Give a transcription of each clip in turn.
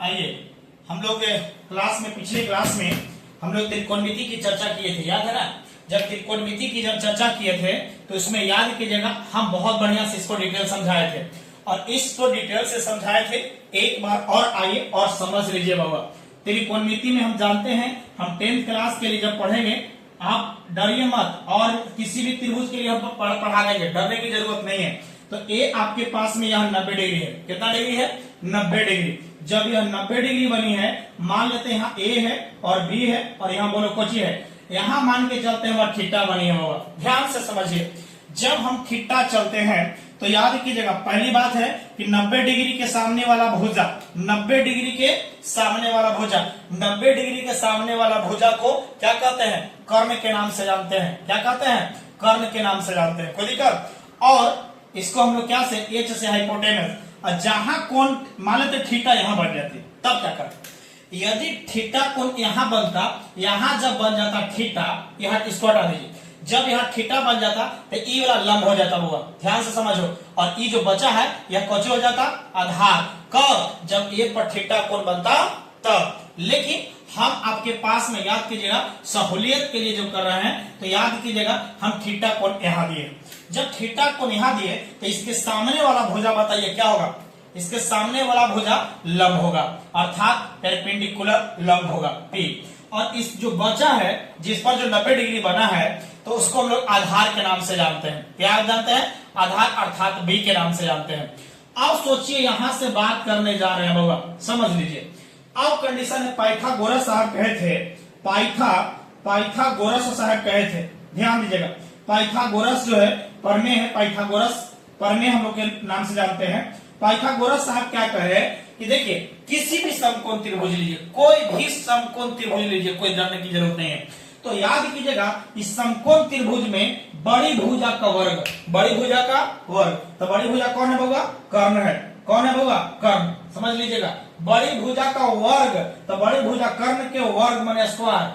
आइए हम लोग क्लास में पिछले क्लास में हम लोग त्रिकोणमिति की चर्चा किए थे, याद है ना। जब त्रिकोणमिति की जब चर्चा किए थे तो इसमें याद कीजिएगा हम बहुत बढ़िया से इसको डिटेल समझाए थे और इसको डिटेल से समझाए थे। एक बार और आइए और समझ लीजिए बाबा। त्रिकोणमिति में हम जानते हैं, हम 10th क्लास के लिए जब पढ़ेंगे आप डरिए मत और किसी भी त्रिभुज के लिए हम पढ़ा देंगे, डरने की जरूरत नहीं है। तो ए आपके पास में यह 90 डिग्री है। कितना डिग्री है? 90 डिग्री। जब यह 90 डिग्री बनी है, मान लेते हैं यहाँ ए है और बी है और यहाँ बोलो कोची है, यहाँ मान के चलते हैं वह थीटा बनी होगा। ध्यान से समझिए, जब हम थीटा चलते हैं तो याद कीजिएगा पहली बात है कि 90 डिग्री के सामने वाला भुजा, 90 डिग्री के सामने वाला भुजा, 90 डिग्री के सामने वाला भुजा को क्या कहते हैं? कर्ण के नाम से जानते हैं। क्या कहते हैं? कर्ण के नाम से जानते हैं। कोई दिक्कत? और इसको हम लोग क्या से, एच से हाइपोटेनस। और जहां कोण मान लेते थीटा यहाँ बन जाती, तब क्या करते? यदि थीटा कोण यहाँ बनता, यहाँ जब बन जाता थीटा, यहाँ इसको हटा दीजिए, जब यहाँ थीटा बन जाता तो ई वाला लंब हो जाता होगा। ध्यान से समझो। और ई जो बचा है यह कौन हो जाता? आधार। कब? जब ए पर थीटा कोण बनता तब। लेकिन हम आपके पास में याद कीजिएगा सहूलियत के लिए जो कर रहे हैं, तो याद कीजिएगा हम थीटा कोण यहाँ दिए। जब थीटा कोण यहाँ दिए तो इसके सामने वाला भुजा बताइए क्या होगा? इसके सामने वाला भुजा लंब होगा, अर्थात परपेंडिकुलर लंब होगा पी। और इस जो बचा है जिस पर जो 90 डिग्री बना है तो उसको हम लोग आधार के नाम से जानते हैं। क्या जानते हैं? आधार अर्थात बी के नाम से जानते हैं। अब सोचिए यहां से बात करने जा रहे हैं बाबा, समझ लीजिए। अब कंडीशन है, पाइथागोरस साहब कहे थे, पाइथागोरस साहब कहे थे, ध्यान दीजिएगा। पाइथागोरस जो है परमेय है, पाइथागोरस परमेय हम लोग के नाम से जानते हैं। पाइथागोरस साहब क्या कहे कि देखिए किसी भी समकोण त्रिभुज लीजिए, कोई भी समकोण त्रिभुज लीजिए, कोई डरने की जरूरत नहीं है। तो याद कीजिएगा इस समकोण त्रिभुज में बड़ी भुजा का वर्ग, बड़ी भुजा का वर्ग, तो बड़ी भुजा कौन है बाबा? कर्ण है। कौन है बाबा? कर्ण। समझ लीजिएगा, बड़ी भुजा का वर्ग, तो बड़ी भुजा कर्ण के वर्ग माने स्क्वायर,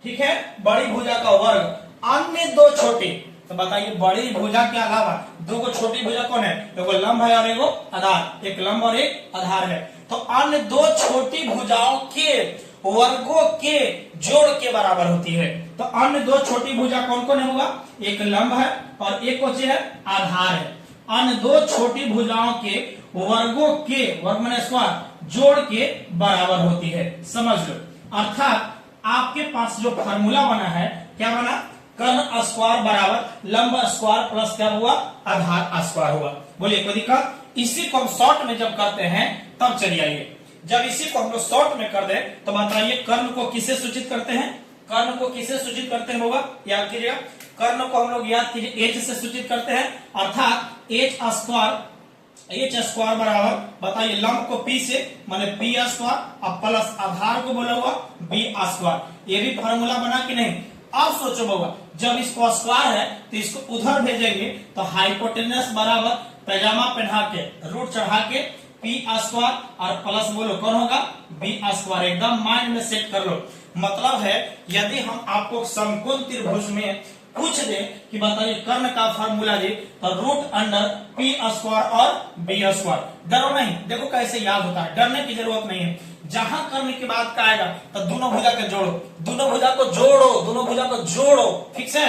ठीक है, बड़ी भुजा का वर्ग। अन्य दो छोटी, तो बताइए बड़ी भुजा के अलावा दो को छोटी भुजा कौन है? एगो लंब है और एगो आधार, एक लंब और एक आधार है। तो अन्य दो छोटी भुजाओं के वर्गों के जोड़ के बराबर होती है। तो अन्य दो छोटी भुजा कौन कौन है होगा? एक लंब है और एक कौन है? आधार है। अन्य दो छोटी भुजाओं के वर्गों के वर्ग माने स्क्वायर जोड़ के बराबर होती है, समझ लो। अर्थात आपके पास जो फार्मूला बना है, क्या बना? कर्ण स्क्वायर बराबर लंब स्क्वायर प्लस क्या हुआ? आधार स्क्वायर हुआ। बोलिए कोई दिक्कत? इसी को हम शॉर्ट में जब करते हैं तब चलिए आइए, जब इसी को हम लोग शॉर्ट में कर दे तो बताइए कर्ण को किसे सूचित करते हैं? कर्ण को किसे सूचित करते हैं होगा? याद कीजिएगा, कर्ण को हम लोग याद कीजिए एच से सूचित करते हैं, अर्थात एच स्क्वायर बराबर बताइए लंब को पी से माने पी स्क्वायर और प्लस आधार को बोला हुआ बी स्क्वायर। ये भी फॉर्मूला बना कि नहीं? अब सोचो बाबा, जब इसको स्क्वायर है तो इसको उधर भेजेंगे तो हाइपोटेनस बराबर पैजामा पहना के रूट चढ़ा के पी स्क्वायर और प्लस बोलो कौन होगा? B square. एकदम माइंड में सेट कर लो। मतलब है यदि हम आपको समकोण त्रिभुज में पूछ दे कि बताइए कर्ण का फार्मूला दे, तो रूट अंडर पी स्क्वायर और बी स्क्वायर। डरो नहीं, देखो कैसे याद होता है, डरने की जरूरत नहीं है। जहां कर्ण की बात का आएगा तो दोनों भुजा को जोड़ो, दोनों भुजा को जोड़ो, दोनों भुजा को जोड़ो, ठीक है।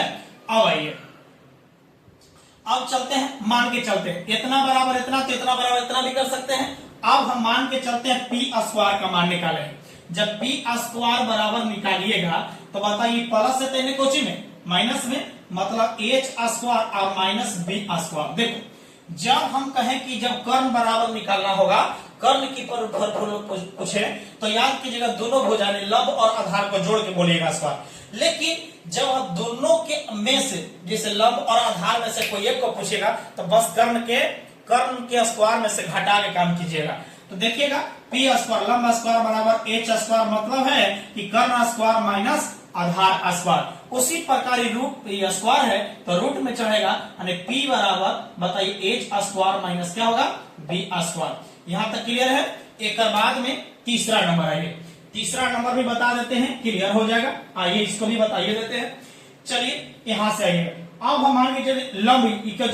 अब आइए, अब चलते हैं, मान के चलते हैं इतना बराबर इतना तो इतना बराबर इतना भी कर सकते हैं। अब हम मान के चलते हैं पी स्क्वायर का मान निकालें। जब पी स्क्वायर बराबर निकालिएगा तो बताइए प्लस से तेने कोची में माइनस में, मतलब एच स्क्वायर और माइनस बी स्क्वायर। देखो जब हम कहें कि जब कर्ण बराबर निकालना होगा, कर्ण की पर पूछे तो याद कीजिएगा दोनों भुजा ने लंब और आधार को जोड़ के बोलिएगा स्क्वायर। लेकिन जब आप दोनों के में से जैसे लंब और आधार में से कोई एक को पूछेगा तो बस कर्ण के स्क्वायर में से घटा के काम कीजिएगा। तो देखिएगा पी स्क्वायर लंब स्क्वायर बराबर एच स्क्वायर, मतलब है कि कर्ण स्क्वायर माइनस आधार स्क्वायर। उसी प्रकार रूट स्क्वायर है तो रूट में चढ़ेगा यानी पी बराबर बताइए एच स्क्वायर माइनस क्या होगा? B square. यहां तक क्लियर है? एक बाद में तीसरा नंबर आइए, तीसरा नंबर भी बता देते हैं, क्लियर हो जाएगा। आइए इसको भी बताइए देते हैं। चलिए यहां से आइएगा। अब हम मान के चलिए लंब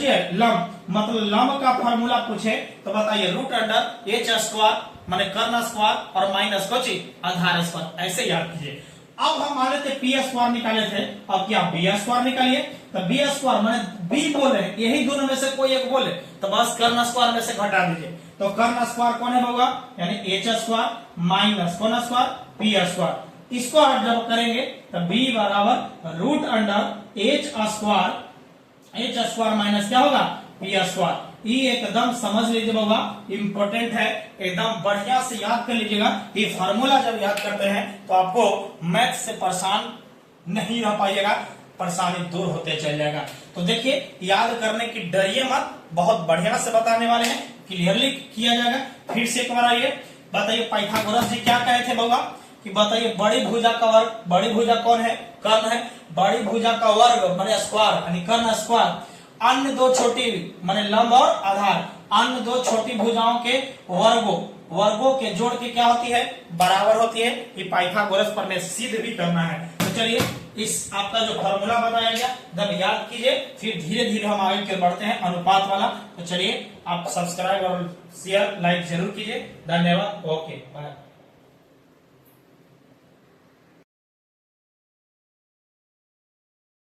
है लंब मतलब लंब का फॉर्मूला पूछे तो बताइए रूट अंडर एच स्क्वायर माने कर्ण स्क्वायर और माइनस कोची आधार स्क्वायर, ऐसे याद कीजिए। अब हम मान लेते पी स्क्वायर निकाले थे, अब क्या बी स्क्वायर निकालिए, तो बी स्क्वायर माने बी बोले यही दोनों में से कोई एक बोले तो बस कर्ण स्क्वायर में से घटा दीजिए। तो कर्ण स्क्वायर कौन है होगा, यानी एच स्क्वायर माइनस कौन स्क्वायर पी स्क्वायर, इसको आप जब करेंगे तो बी बराबर root under H square minus क्या होगा पी स्क्वायर। ये एकदम समझ लीजिए बाबा, इंपॉर्टेंट है, एकदम बढ़िया से याद कर लीजिएगा। ये फार्मूला जब याद करते हैं तो आपको मैथ से परेशान नहीं रह पाइएगा, परेशानी दूर होते चल जाएगा। तो देखिए याद करने की डरिए मत, बहुत बढ़िया से बताने वाले हैं, क्लियरली किया जाएगा। फिर से एक बार आइए, बताइए पाइथागोरस जी क्या कहे थे बाबा कि बताइए बड़ी भुजा का वर्ग, बड़ी भुजा कौन है कर्ण है, बड़ी भुजा का वर्ग माने स्क्वायर यानी कर्ण स्क्वायर, अन्य दो छोटी माने लंब और आधार, अन्य दो छोटी भुजाओं के वर्गों के जोड़ के क्या होती है बराबर होती है। ये पाइथागोरस पर में सिद्ध भी करना है। तो चलिए इस आपका जो फॉर्मूला बताया गया एकदम याद कीजिए, फिर धीरे धीरे हम आगे की ओर बढ़ते हैं अनुपात वाला। तो चलिए आप सब्सक्राइब और शेयर लाइक जरूर कीजिए। धन्यवाद, ओके बाय।